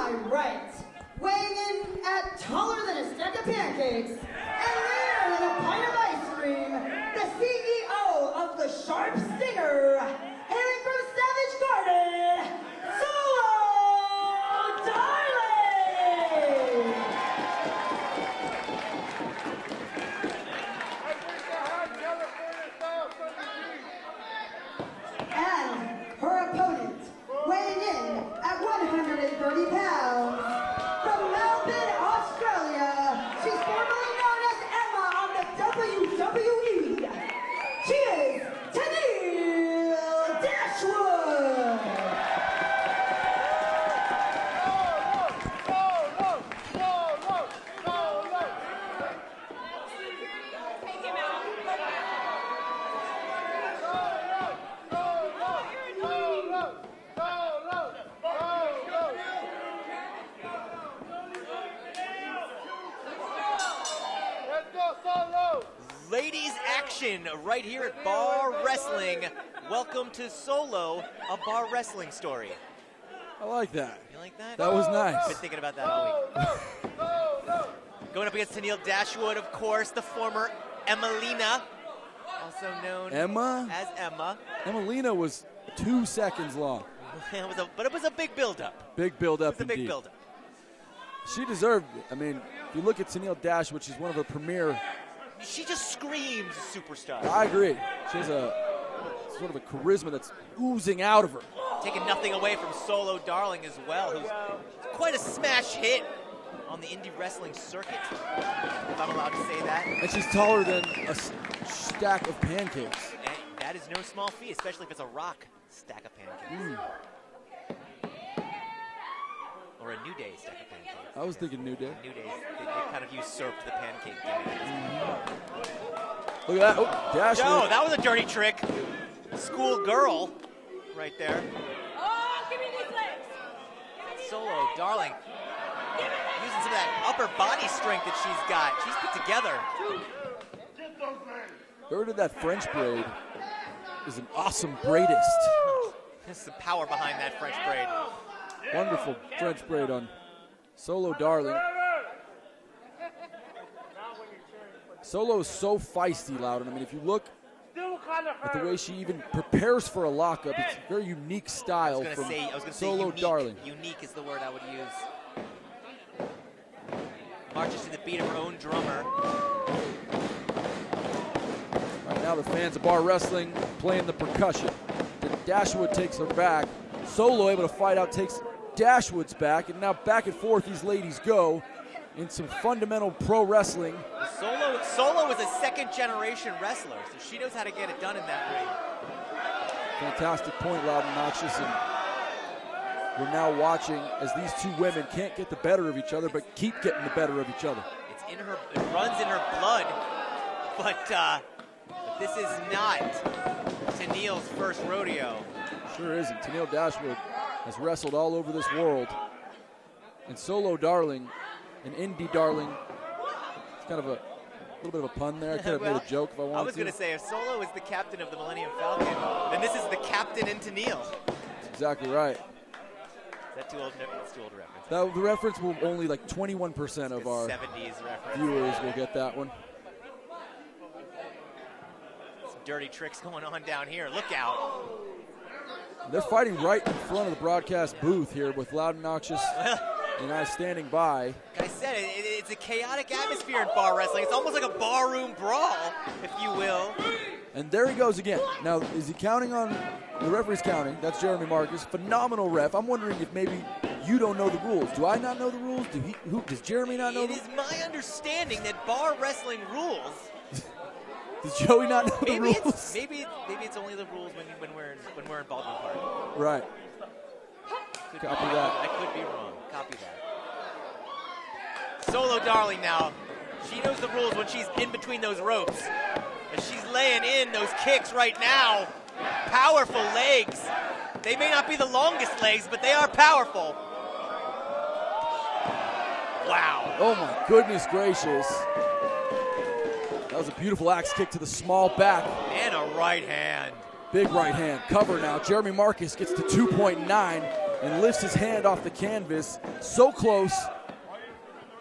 my right, weighing in at taller than a stack of pancakes and leaner than a pint of ice cream, the CEO of the Sharp Stinger, hailing from Savage Garden, Solo Darling! And her opponent, weighing in at 130 pounds, from Melbourne, Australia, she's formerly known as Emma on the WWE. She is Tenille Dashwood. Ladies action right here at Bar Wrestling. Welcome to Solo, a bar wrestling story. I like that. You like that? That was nice. Been thinking about that all week. Going up against Tenille Dashwood, of course, the former Emelina, also known as Emma. Emelina was 2 seconds long. But it was a big build-up. Big build-up It was a indeed. big build-up. She deserved it. I mean, if you look at Tenille Dashwood, she's one of her premier. She just screams superstar. I agree. She has a sort of a charisma that's oozing out of her. Taking nothing away from Solo Darling as well, who's quite a smash hit on the indie wrestling circuit, if I'm allowed to say that. And she's taller than a stack of pancakes. And that is no small feat, especially if it's a rock stack of pancakes. Or a New Day stack of pancakes. I was thinking New Day. New Day, they kind of usurped the pancake gimmick. Look at that. Oh, Dashwood. No, that was a dirty trick. School girl right there. Oh, give me these legs. Solo Darling using some of that upper body strength that she's got. She's put together. Whoever did that French braid is an awesome braidist. There's some power behind that French braid. Wonderful French braid on Solo Darling. Solo is so feisty, Loudon. I mean, if you look at the way she even prepares for a lockup, it's a very unique style from Solo unique. Darling. Unique is the word I would use. Marches to the beat of her own drummer. Right now the fans of Bar Wrestling playing the percussion. Dashwood takes her back. Solo able to fight out, takes Dashwood's back, and now back and forth these ladies go in some fundamental pro wrestling. Solo is a second-generation wrestler, so she knows how to get it done in that ring. Fantastic point, Loudon Noxious, and we're now watching as these two women can't get the better of each other, but keep getting the better of each other. It runs in her blood, but this is not Tenille's first rodeo. Sure isn't. Tenille Dashwood has wrestled all over this world, and Solo Darling, an indie darling. It's kind of a little bit of a pun there. I could have made a joke if I wanted to. I was going to say, if Solo is the captain of the Millennium Falcon, then this is the captain in Tenille. That's exactly right. Is that too old? No, it's too old a reference. The reference will only like 21% of our 70s reference. viewers will get that one. Some dirty tricks going on down here. Look out. They're fighting right in front of the broadcast booth here with Loudon Noxious and I standing by. Like I said, it's a chaotic atmosphere in bar wrestling. It's almost like a barroom brawl, if you will. And there he goes again. Now, is he counting on, the referee's counting, that's Jeremy Marcus, phenomenal ref. I'm wondering if maybe you don't know the rules. Do I not know the rules? Does Jeremy not know It is my understanding that bar wrestling rules. Does Joey not know the rules? Maybe it's only the rules when we're in Baldwin Park. Right. Copy that. I could be wrong. Copy that. Solo Darling now. She knows the rules when she's in between those ropes. And she's laying in those kicks right now. Powerful legs. They may not be the longest legs, but they are powerful. Wow. Oh my goodness gracious. That was a beautiful axe kick to the small back. And a right hand. Big right hand. Cover now. Jeremy Marcus gets to 2.9. and lifts his hand off the canvas. So close.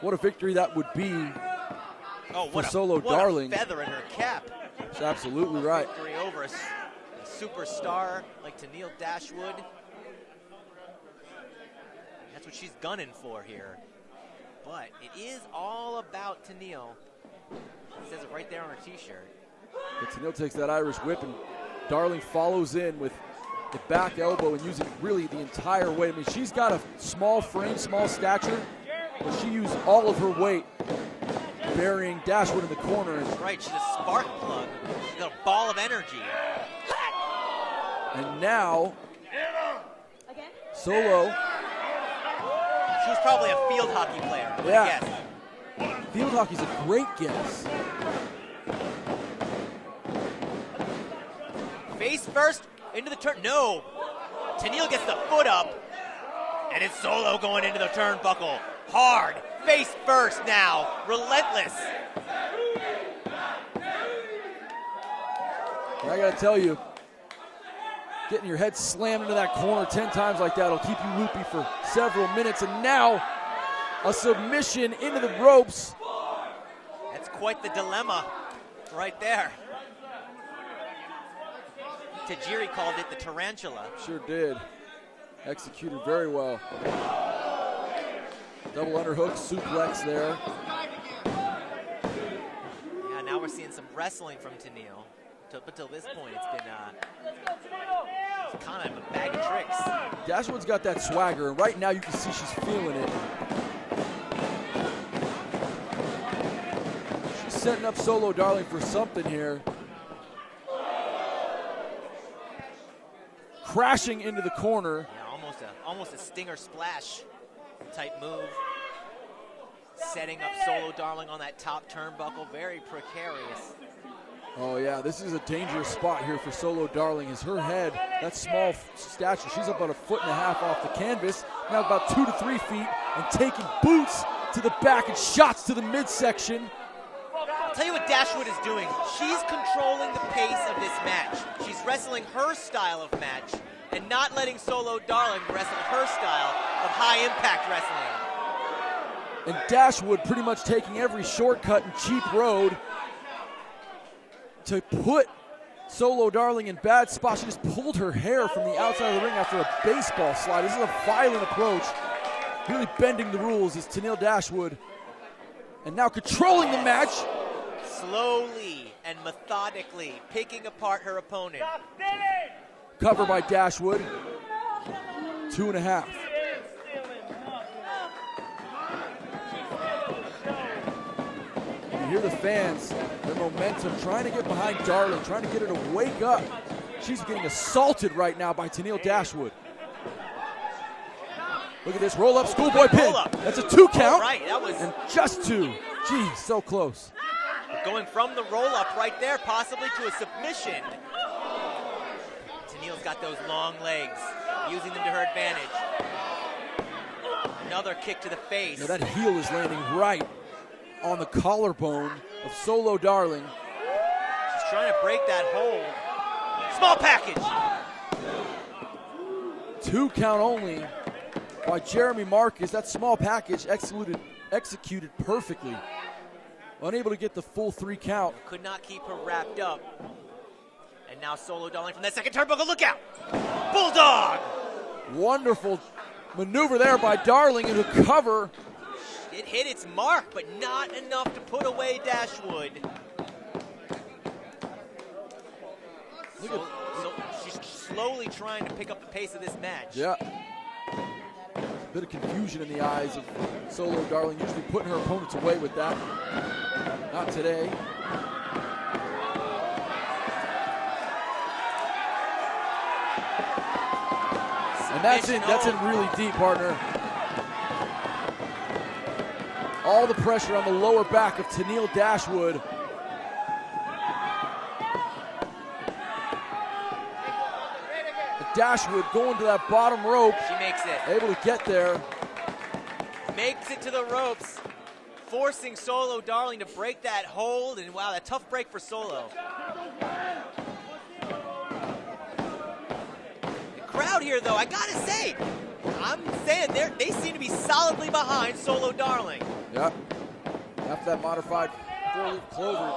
What a victory that would be for Solo Darling. What a feather in her cap. That's absolutely right. Victory over a superstar like Tenille Dashwood. That's what she's gunning for here. But it is all about Tenille. It says it right there on her t-shirt. But Tenille takes that Irish whip, and Darling follows in with the back elbow and using really the entire weight. I mean, she's got a small frame, small stature, but she used all of her weight burying Dashwood in the corner. That's right, she's a spark plug. She's got a ball of energy. And now, Solo. She was probably a field hockey player. Yeah. Yes. Field hockey's a great guess. Face first into the turn. No. Tenille gets the foot up. And it's Solo going into the turnbuckle. Hard. Face first now. Relentless. I gotta tell you, getting your head slammed into that corner 10 times like that will keep you loopy for several minutes. And now, a submission into the ropes. That's quite the dilemma right there. Tajiri called it the tarantula. Sure did. Executed very well. Double underhook, suplex there. Yeah, now we're seeing some wrestling from Tenille. But till this point, it's been kind of a bag of tricks. Dashwood's got that swagger, and right now you can see she's feeling it. She's setting up Solo Darling for something here. Crashing into the corner. Yeah, almost a stinger splash type move. Setting up Solo Darling on that top turnbuckle, very precarious. Oh yeah, this is a dangerous spot here for Solo Darling. Is her head, that small stature, she's about 1.5 feet off the canvas, now about 2 to 3 feet, and taking boots to the back and shots to the midsection. I'll tell you what Dashwood is doing. She's controlling the pace of this match. She's wrestling her style of match and not letting Solo Darling wrestle her style of high-impact wrestling. And Dashwood pretty much taking every shortcut and cheap road to put Solo Darling in bad spots. She just pulled her hair from the outside of the ring after a baseball slide. This is a violent approach. Really bending the rules is Tenille Dashwood. And now controlling the match. Slowly and methodically picking apart her opponent. Cover by Dashwood. 2.5. You hear the fans, their momentum, trying to get behind Darling, trying to get her to wake up. She's getting assaulted right now by Tenille Dashwood. Look at this roll-up schoolboy pin. That's a 2 count. Right, that was. And just 2. Geez, so close. Going from the roll-up right there, possibly to a submission. Tenille's got those long legs, using them to her advantage. Another kick to the face. Now that heel is landing right on the collarbone of Solo Darling. She's trying to break that hold. Small package. 2 count only by Jeremy Marcus. That small package executed perfectly. Unable to get the full 3 count. Could not keep her wrapped up. And now Solo Darling from that second turnbuckle. Look out! Bulldog! Wonderful maneuver there by Darling into cover. It hit its mark, but not enough to put away Dashwood. So she's slowly trying to pick up the pace of this match. Yeah. Bit of confusion in the eyes of Solo Darling, usually putting her opponents away with that. Not today. And that's in really deep, partner. All the pressure on the lower back of Tenille Dashwood. Dashwood going to that bottom rope. She makes it. Able to get there. Makes it to the ropes, forcing Solo Darling to break that hold. And wow, that tough break for Solo. The crowd here, though, I gotta say, I'm saying they seem to be solidly behind Solo Darling. Yep. After that modified four-leaf clover,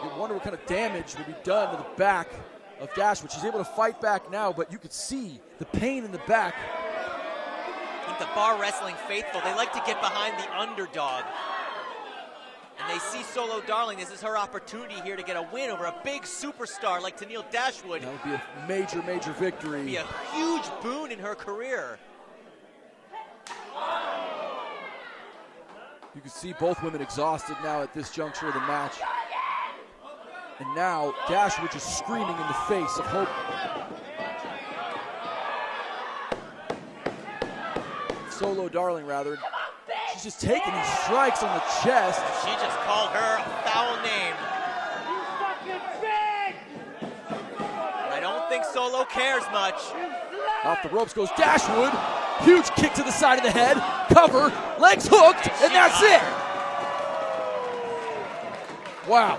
you wonder what kind of damage would be done to the back of Dashwood. She's able to fight back now, but you could see the pain in the back. I think the bar wrestling faithful, they like to get behind the underdog. And they see Solo Darling. This is her opportunity here to get a win over a big superstar like Tenille Dashwood. That would be a major, major victory. Be a huge boon in her career. You can see both women exhausted now at this juncture of the match. And now Dashwood just screaming in the face of hope. Solo Darling, rather. She's just taking these strikes on the chest. She just called her a foul name. But I don't think Solo cares much. Off the ropes goes Dashwood. Huge kick to the side of the head. Cover. Legs hooked. And that's it. Wow.